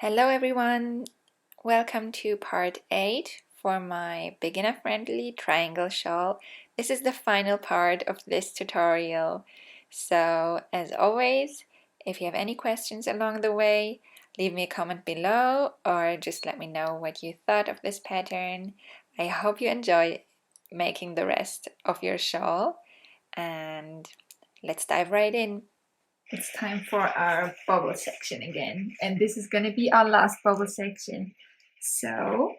Hello everyone! Welcome to part 8 for my beginner-friendly triangle shawl. This is the final part of this tutorial. So, as always, if you have any questions along the way, leave me a comment below or just let me know what you thought of this pattern. I hope you enjoy making the rest of your shawl, and let's dive right in. It's time for our bubble section again, and this is going to be our last bubble section. So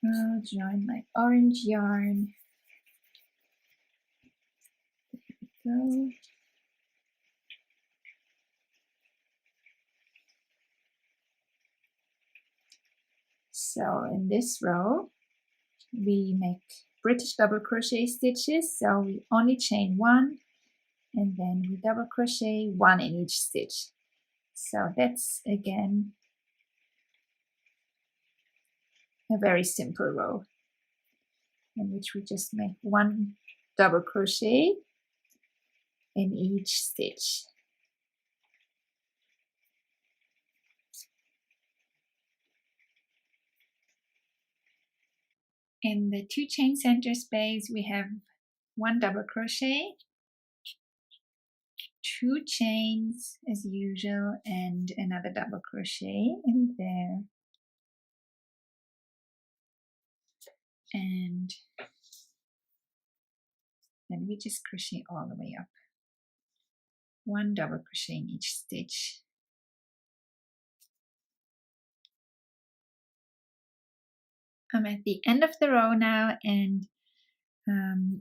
I'll join my orange yarn. There we go. So in this row we make British double crochet stitches, so we only chain one and then we double crochet one in each stitch. So that's again a very simple row in which we just make one double crochet in each stitch. In the 2 chain center space we have 1 double crochet, 2 chains as usual, and another double crochet in there, and then we just crochet all the way up, 1 double crochet in each stitch. I'm at the end of the row now, and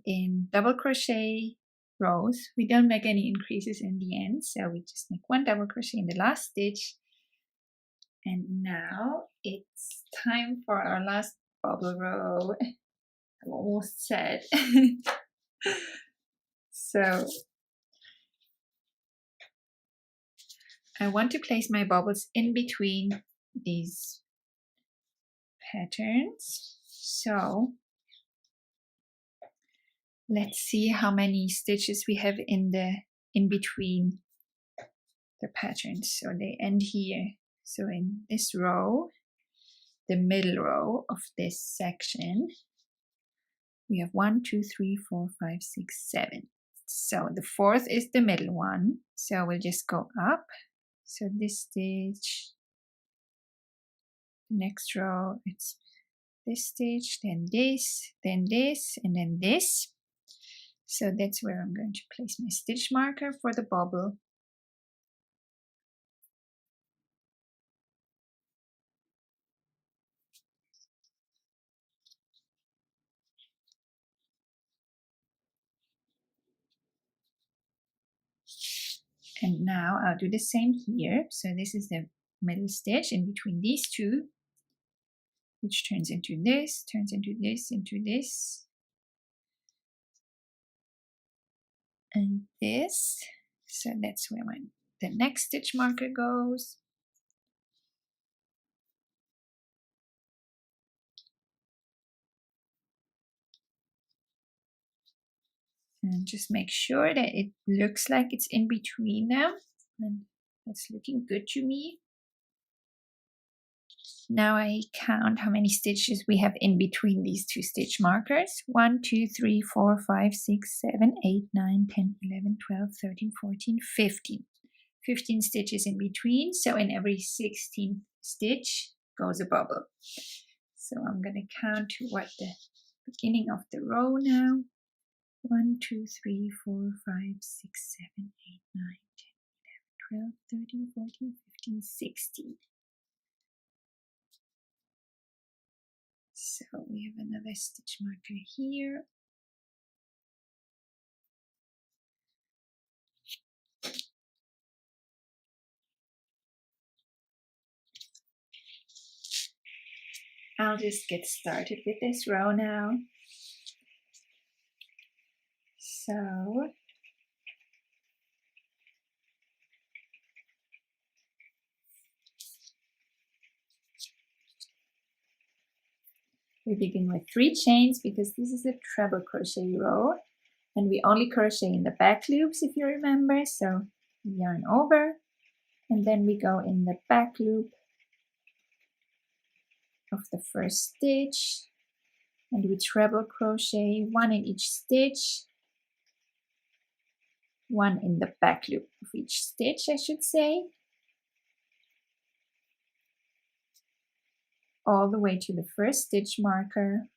in double crochet rows we don't make any increases in the end, so we just make 1 double crochet in the last stitch. And now it's time for our last bubble row. I'm almost sad. So I want to place my bubbles in between these patterns. So let's see how many stitches we have in between the patterns. So they end here. So in this row, the middle row of this section, we have 1, 2, 3, 4, 5, 6, 7. So the 4th is the middle one. So we'll just go up. So this stitch, next row, it's this stitch, then this, and then this. So that's where I'm going to place my stitch marker for the bubble. And now I'll do the same here. So this is the middle stitch in between these two, which turns into this, into this, and this. So that's where the next stitch marker goes. And just make sure that it looks like it's in between them. And that's looking good to me. Now I count how many stitches we have in between these 2 stitch markers. 1, 2, 3, 4, 5, 6, 7, 8, 9, 10, 11, 12, 13, 14, 15. 15 stitches in between. So in every 16th stitch goes a bubble. So I'm going to count to what the beginning of the row now. 1, 2, 3, 4, 5, 6, 7, 8, 9, 10, 11, 12, 13, 14, 15, 16. So we have another stitch marker here. I'll just get started with this row now. So We begin with 3 chains because this is a treble crochet row, and we only crochet in the back loops if you remember. So yarn over, and then we go in the back loop of the first stitch, and we treble crochet 1 in each stitch, 1 in the back loop of each stitch, I should say, all the way to the first stitch marker.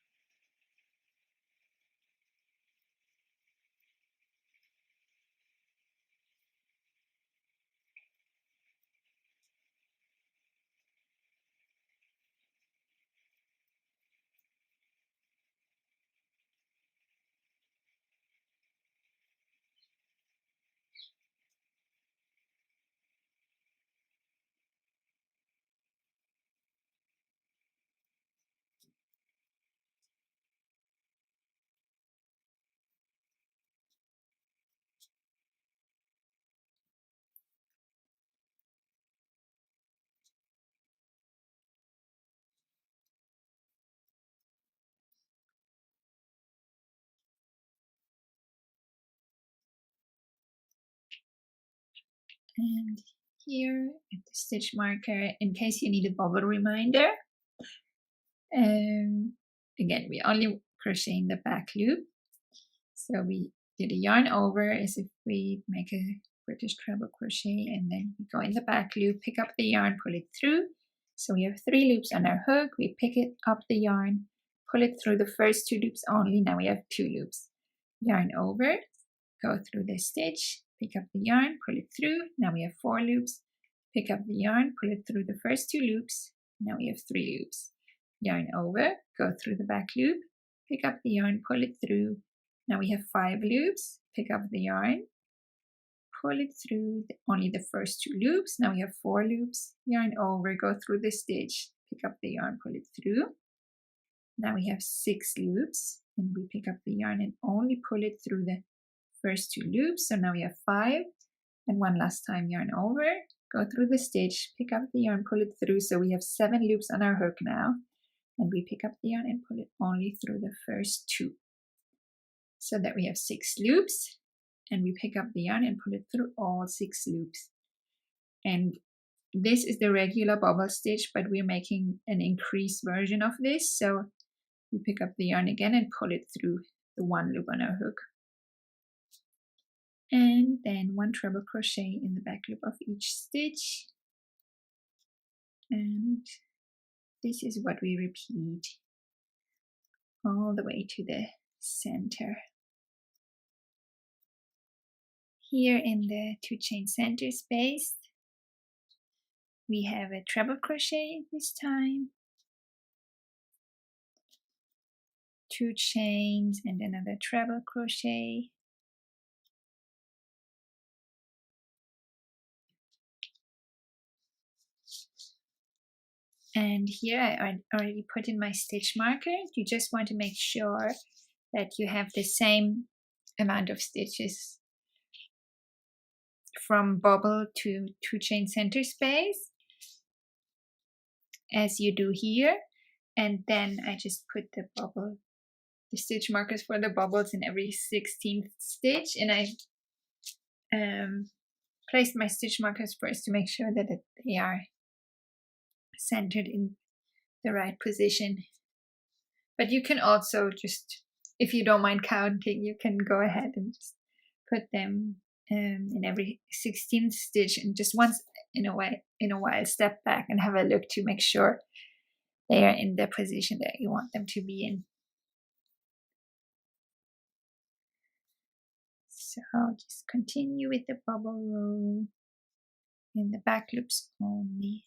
And here at the stitch marker, in case you need a bubble reminder, again, we only crochet in the back loop. So we did a yarn over as if we make a British treble crochet, and then we go in the back loop, pick up the yarn, pull it through. So we have 3 loops on our hook. We pick it up the yarn, pull it through the first 2 loops only. Now we have 2 loops. Yarn over, go through the stitch, pick up the yarn, pull it through. Now we have 4 loops. Pick up the yarn, pull it through the first 2 loops. Now we have 3 loops. Yarn over, go through the back loop, pick up the yarn, pull it through. Now we have 5 loops. Pick up the yarn, pull it through only the first 2 loops. Now we have 4 loops. Yarn over, go through the stitch, pick up the yarn, pull it through. Now we have 6 loops, and we pick up the yarn and only pull it through the first 2 loops. So now we have 5, and one last time yarn over, go through the stitch, pick up the yarn, pull it through. So we have 7 loops on our hook now, and we pick up the yarn and pull it only through the first 2. So that we have 6 loops, and we pick up the yarn and pull it through all 6 loops. And this is the regular bubble stitch, but we're making an increased version of this. So we pick up the yarn again and pull it through the 1 loop on our hook. And then 1 treble crochet in the back loop of each stitch. And this is what we repeat all the way to the center. Here in the 2 chain center space, we have a treble crochet this time, 2 chains and another treble crochet, and here I already put in my stitch marker. You just want to make sure that you have the same amount of stitches from bubble to 2 chain center space as you do here. And then I just put the stitch markers for the bubbles in every 16th stitch, and I placed my stitch markers first to make sure that they are centered in the right position. But you can also just, if you don't mind counting, you can go ahead and just put them in every 16th stitch, and just once in a while step back and have a look to make sure they are in the position that you want them to be in. So just continue with the bubble row in the back loops only.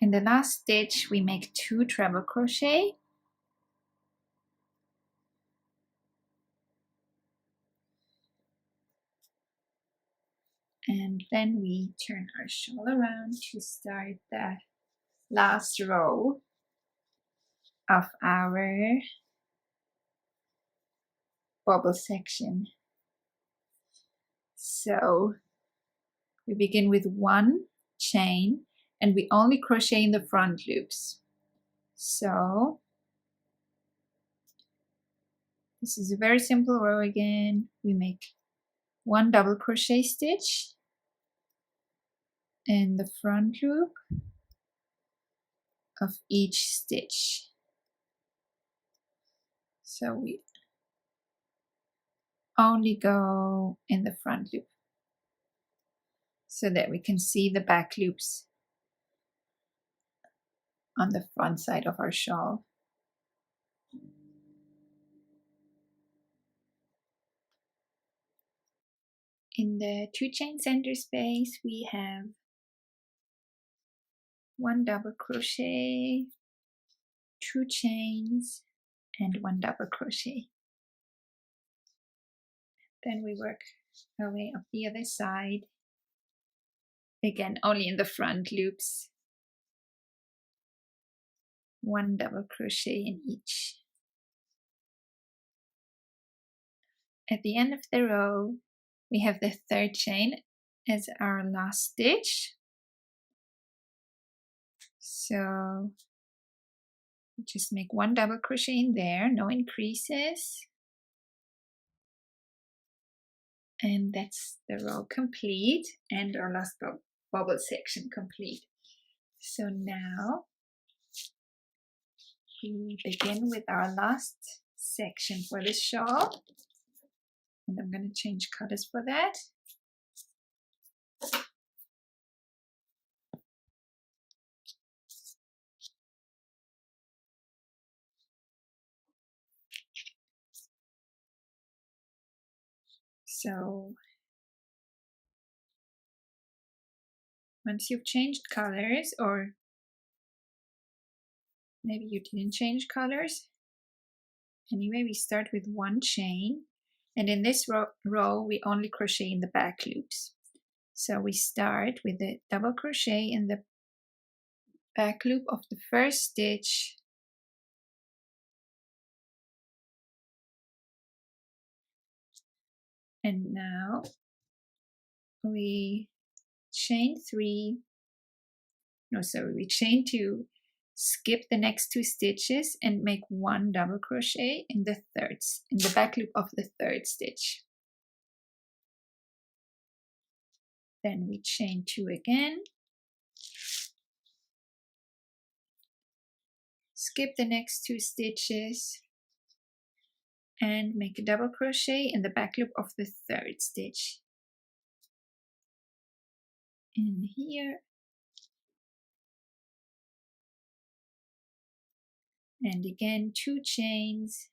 In the last stitch, we make 2 treble crochet. And then we turn our shawl around to start the last row of our bubble section. So we begin with 1 chain, and we only crochet in the front loops. So this is a very simple row again. We make one double crochet stitch in the front loop of each stitch. So we only go in the front loop so that we can see the back loops on the front side of our shawl. In the 2 chain center space we have 1 double crochet, 2 chains, and 1 double crochet. Then we work our way up the other side, again only in the front loops, 1 double crochet in each. At the end of the row we have the 3rd chain as our last stitch, so just make 1 double crochet in there, no increases, and that's the row complete and our last bubble section complete. So now we begin with our last section for this shawl, and I'm going to change colors for that. So once you've changed colors, or maybe you didn't change colors, anyway, we start with 1 chain, and in this row we only crochet in the back loops. So we start with a double crochet in the back loop of the first stitch, and now we chain 2, skip the next 2 stitches and make 1 double crochet in the back loop of the 3rd stitch. Then we chain 2 again, skip the next 2 stitches and make a double crochet in the back loop of the 3rd stitch. In here, and again 2 chains,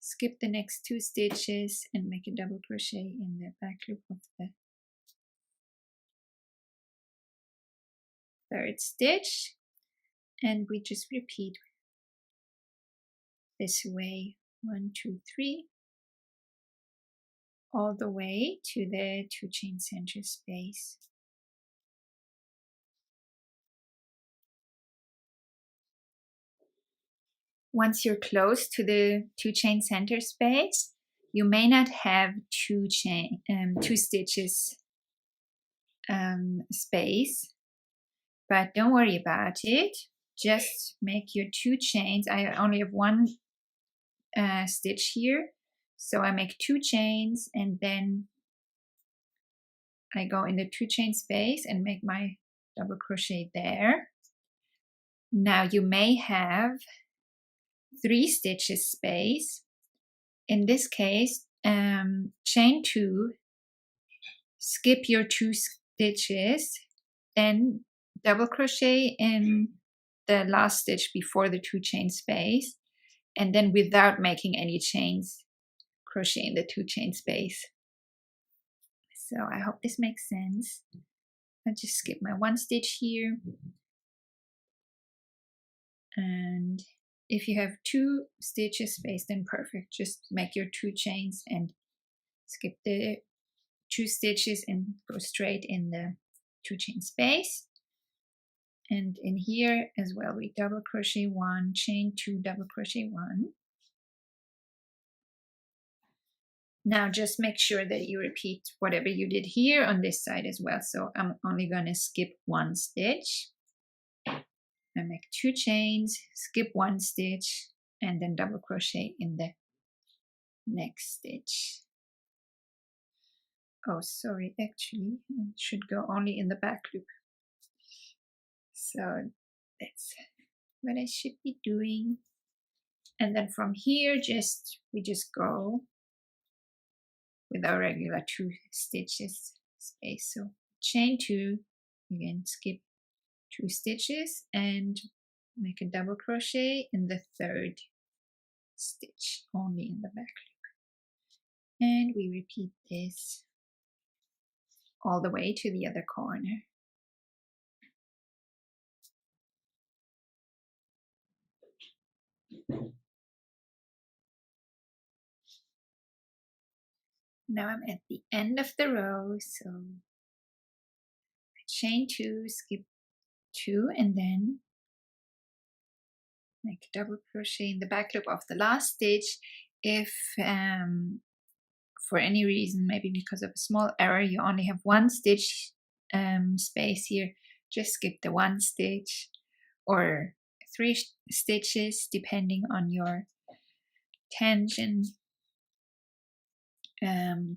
skip the next 2 stitches and make a double crochet in the back loop of the 3rd stitch, and we just repeat this way 1, 2, 3 all the way to the 2 chain center space. Once you're close to the 2 chain center space, you may not have 2 stitches space, but don't worry about it. Just make your 2 chains. I only have 1 stitch here, so I make 2 chains and then I go in the 2 chain space and make my double crochet there. Now you may have 3 stitches space. In this case, chain 2, skip your 2 stitches, then double crochet in the last stitch before the 2 chain space, and then without making any chains, crochet in the 2 chain space. So I hope this makes sense. I just skip my 1 stitch here, and if you have 2 stitches space, then perfect. Just make your 2 chains and skip the 2 stitches and go straight in the 2 chain space. And in here as well, we double crochet 1, chain 2, double crochet 1. Now just make sure that you repeat whatever you did here on this side as well. So I'm only going to skip one stitch and make 2 chains, skip 1 stitch, and then double crochet in the next stitch. Oh, sorry, actually, it should go only in the back loop. So that's what I should be doing. And then from here, we just go with our regular 2 stitches space. So chain 2, again, skip 2 stitches and make a double crochet in the 3rd stitch, only in the back loop. And we repeat this all the way to the other corner. Now I'm at the end of the row, so chain 2, skip 2, and then make a double crochet in the back loop of the last stitch. If for any reason, maybe because of a small error, you only have 1 stitch space here, just skip the 1 stitch or 3 stitches depending on your tension,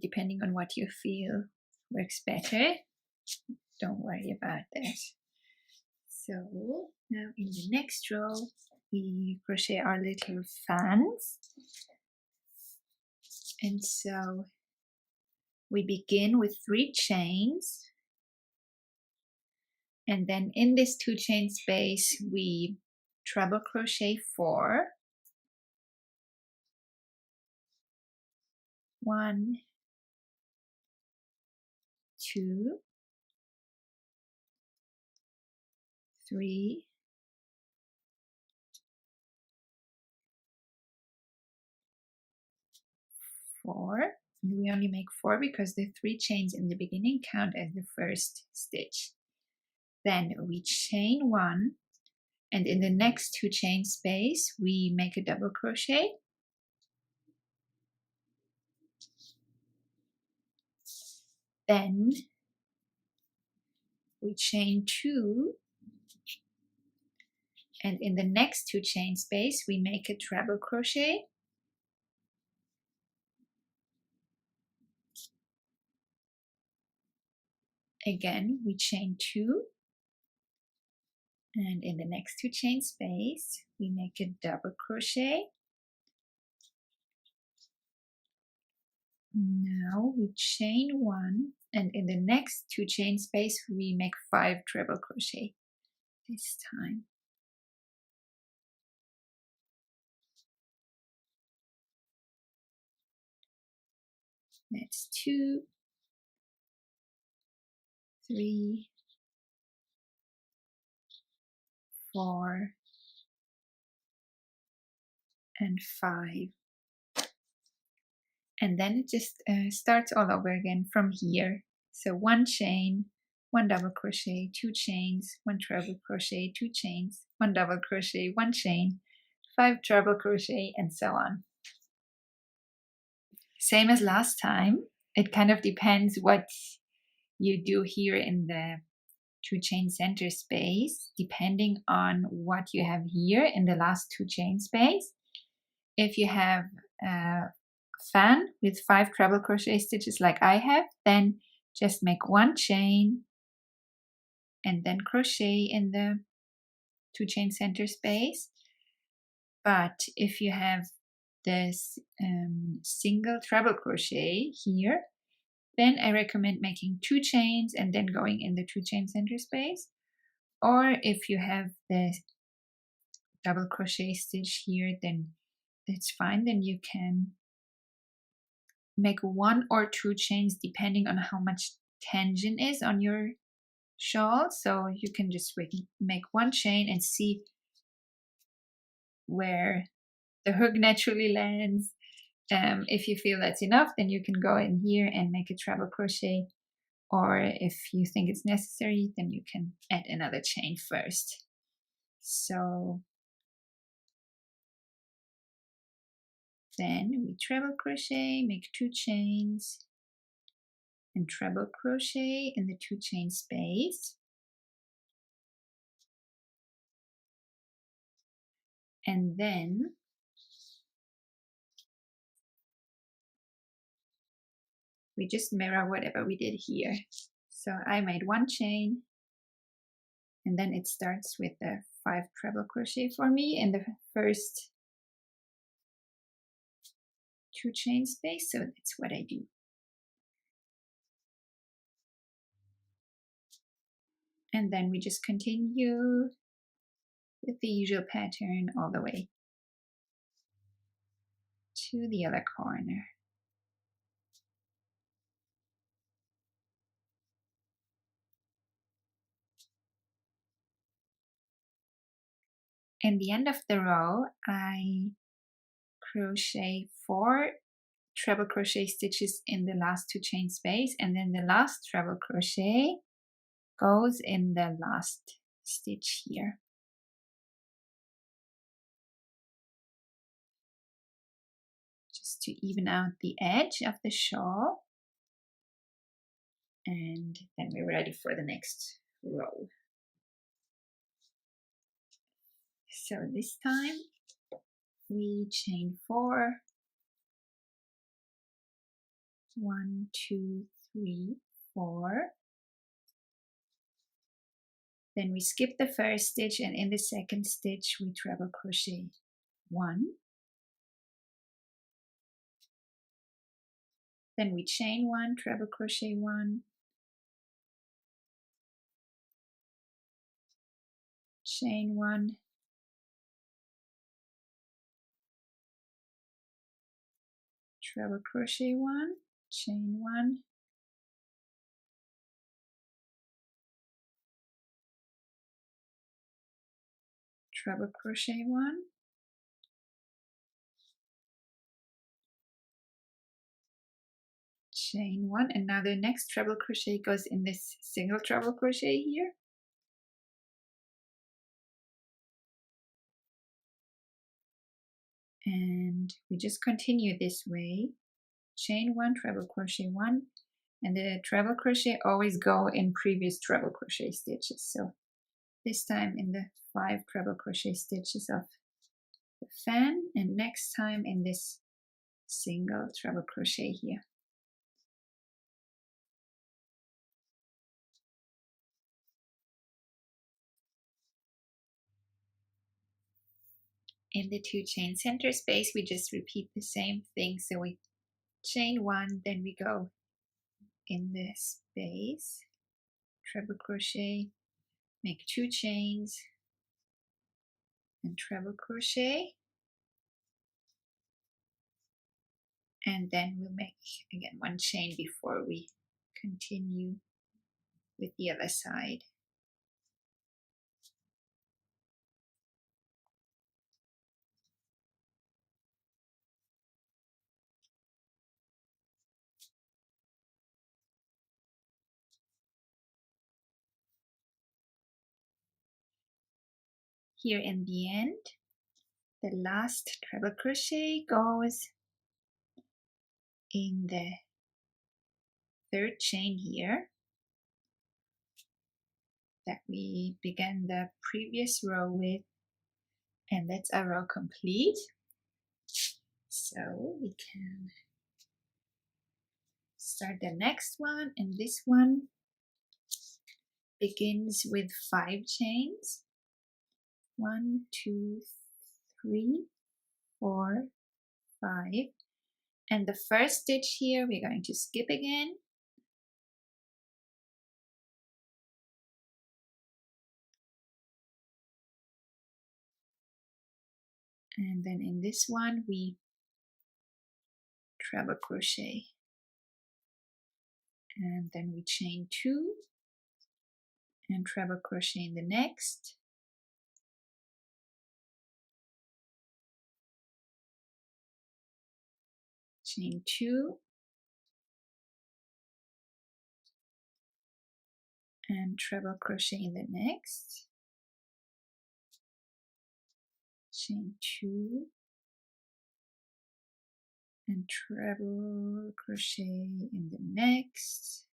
depending on what you feel works better. Don't worry about that. So now in the next row we crochet our little fans, and so we begin with 3 chains, and then in this 2 chain space we treble crochet 4, 1, 2, 3, 4, and we only make 4 because the 3 chains in the beginning count as the first stitch. Then we chain 1, and in the next 2 chain space we make a double crochet, then we chain 2, and in the next 2 chain space we make a treble crochet, again we chain 2, and in the next 2 chain space we make a double crochet. Now we chain 1, and in the next 2 chain space we make 5 treble crochet this time. That's 2, 3, 4, and 5. And then it just starts all over again from here. So 1 chain, 1 double crochet, 2 chains, 1 treble crochet, 2 chains, 1 double crochet, 1 chain, 5 treble crochet, and so on. Same as last time. It kind of depends what you do here in the 2 chain center space, depending on what you have here in the last 2 chain space. If you have a fan with 5 treble crochet stitches like I have, then just make 1 chain and then crochet in the 2 chain center space. But if you have this single treble crochet here, then I recommend making 2 chains and then going in the 2 chain center space. Or if you have the double crochet stitch here, then that's fine. Then you can make 1 or 2 chains depending on how much tension is on your shawl. So you can just make 1 chain and see where the hook naturally lands. If you feel that's enough, then you can go in here and make a treble crochet, or if you think it's necessary, then you can add another chain first. So Then we treble crochet, make 2 chains, and treble crochet in the 2 chain space. And then we just mirror whatever we did here. So I made 1 chain, and then it starts with the 5 treble crochet for me in the first 2 chain space, so that's what I do. And then we just continue with the usual pattern all the way to the other corner. In the end of the row, I crochet 4 treble crochet stitches in the last 2 chain space, and then the last treble crochet goes in the last stitch here. Just to even out the edge of the shawl. And then we're ready for the next row. So this time we chain 4. 1, 2, 3, 4. Then we skip the first stitch, and in the second stitch we treble crochet 1. Then we chain 1, treble crochet 1, chain 1, treble crochet 1, chain 1, treble crochet 1, chain 1, and now the next treble crochet goes in this single treble crochet here. And we just continue this way. Chain 1, treble crochet 1, and the treble crochet always go in previous treble crochet stitches. So this time in the 5 treble crochet stitches of the fan, and next time in this single treble crochet here. In the 2 chain center space, we just repeat the same thing. So we chain 1, then we go in the space, treble crochet, make 2 chains, and treble crochet. And then we'll make again 1 chain before we continue with the other side. Here in the end, the last treble crochet goes in the 3rd chain here that we began the previous row with, and that's our row complete. So we can start the next one, and this one begins with 5 chains. 1, 2, 3, 4, 5, and the first stitch here we're going to skip again. And then in this one we treble crochet, and then we chain 2 and treble crochet in the next, chain 2 and treble crochet in the next, chain 2 and treble crochet in the next.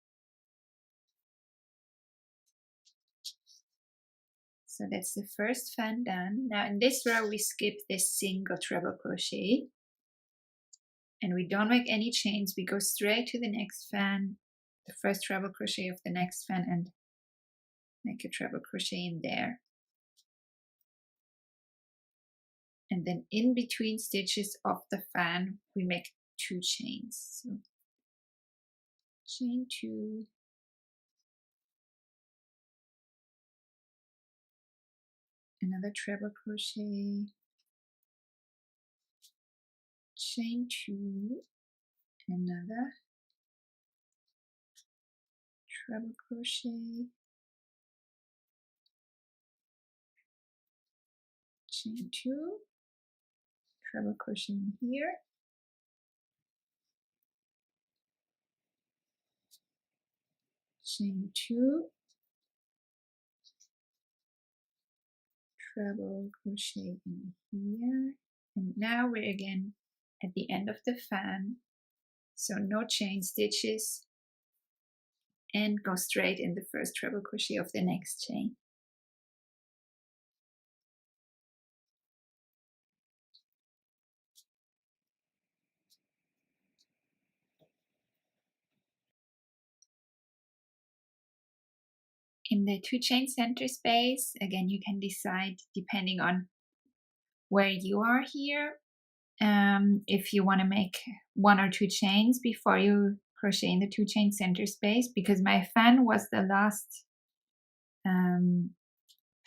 So that's the first fan done. Now in this row we skip this single treble crochet and we don't make any chains. We go straight to the next fan, the first treble crochet of the next fan, and make a treble crochet in there. And then in between stitches of the fan we make 2 chains. So chain 2, another treble crochet, chain 2, another treble crochet, chain 2, treble crochet in here, chain 2, treble crochet in here, and now we're again at the end of the fan, so no chain stitches, and go straight in the first treble crochet of the next chain. In the 2 chain center space, again you can decide depending on where you are here, if you want to make 1 or 2 chains before you crochet in the 2 chain center space, because my fan was the last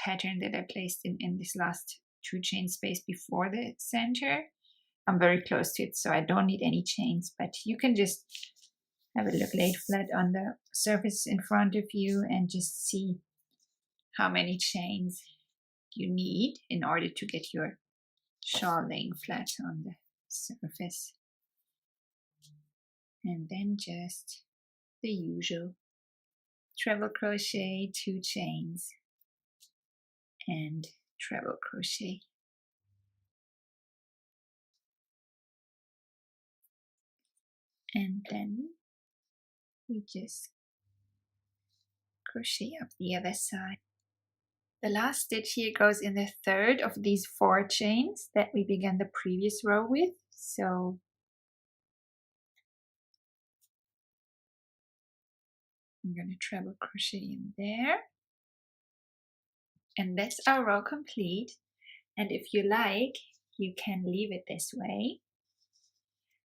pattern that I placed in this last 2 chain space before the center. I'm very close to it, so I don't need any chains, but you can just have a look, lay flat on the surface in front of you and just see how many chains you need in order to get your shawl laying flat on the surface. And then just the usual treble crochet, 2 chains, and treble crochet. And then we just crochet up the other side. The last stitch here goes in the third of these 4 chains that we began the previous row with. So I'm going to treble crochet in there. And that's our row complete. And if you like, you can leave it this way.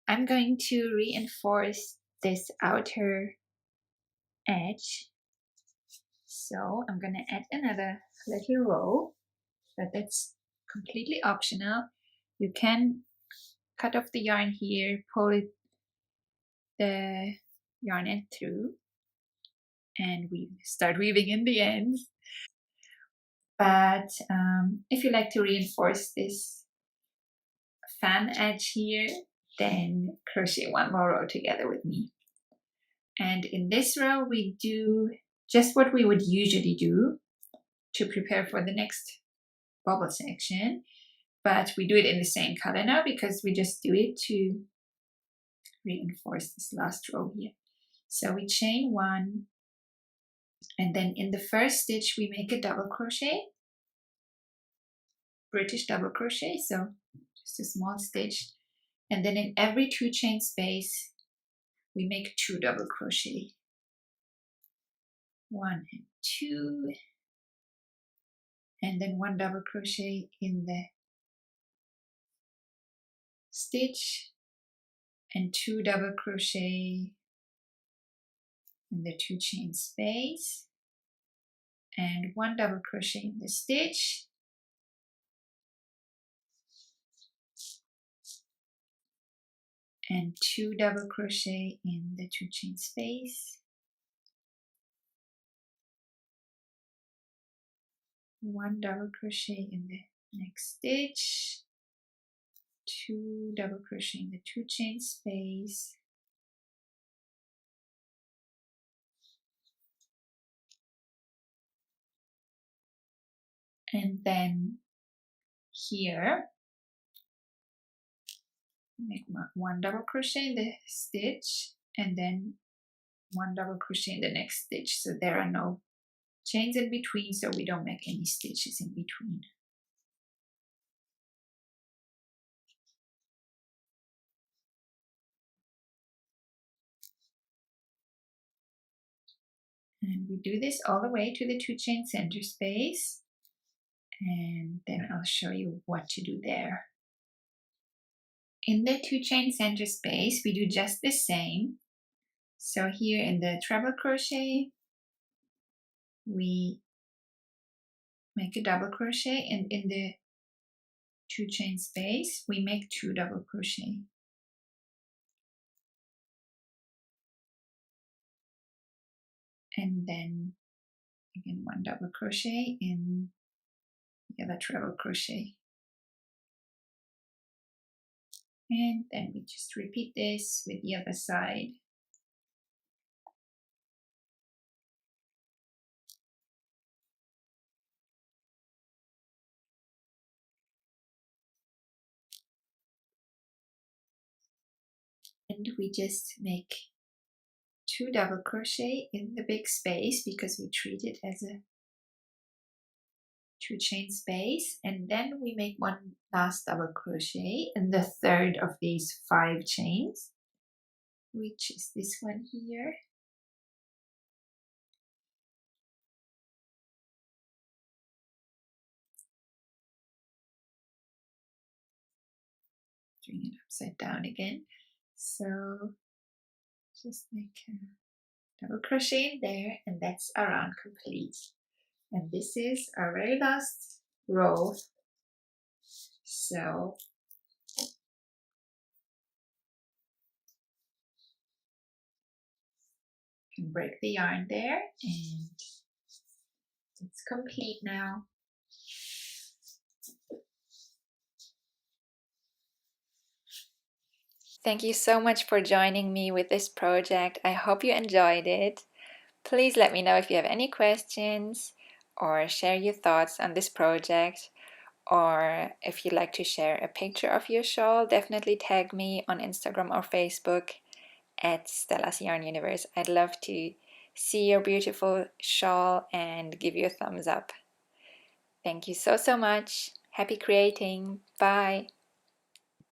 I'm going to reinforce this outer edge. So I'm going to add another little row, but that's completely optional. You can cut off the yarn here, pull it, the yarn end through, and we start weaving in the ends. But if you like to reinforce this fan edge here, then crochet 1 more row together with me. And in this row we do just what we would usually do to prepare for the next bubble section, but we do it in the same color now because we just do it to reinforce this last row here. So we chain 1, and then in the first stitch we make a double crochet, British double crochet, so just a small stitch, and then in every 2 chain space we make 2 double crochet, 1 and 2, and then 1 double crochet in the stitch and 2 double crochet in the 2 chain space and 1 double crochet in the stitch and 2 double crochet in the 2 chain space, 1 double crochet in the next stitch, 2 double crochet in the 2 chain space, and then here make one double crochet in the stitch and then one double crochet in the next stitch, so there are no chains in between, so we don't make any stitches in between. And we do this all the way to the 2 chain center space, and then I'll show you what to do there. In the 2 chain center space, we do just the same. So here in the treble crochet, we make a double crochet, and in the 2 chain space, we make 2 double crochet. And then again 1 double crochet in the other treble crochet. And then we just repeat this with the other side. And we just make 2 double crochet in the big space because we treat it as a 2 chain space, and then we make 1 last double crochet in the third of these 5 chains, which is this one here. Bring it upside down again. So just make a double crochet in there, and that's Aran complete. And this is our very last row. So you can break the yarn there, and it's complete now. Thank you so much for joining me with this project. I hope you enjoyed it. Please let me know if you have any questions or share your thoughts on this project, or if you'd like to share a picture of your shawl, definitely tag me on Instagram or Facebook at Stella's Yarn Universe. I'd love to see your beautiful shawl and give you a thumbs up. Thank you so much. Happy creating. Bye.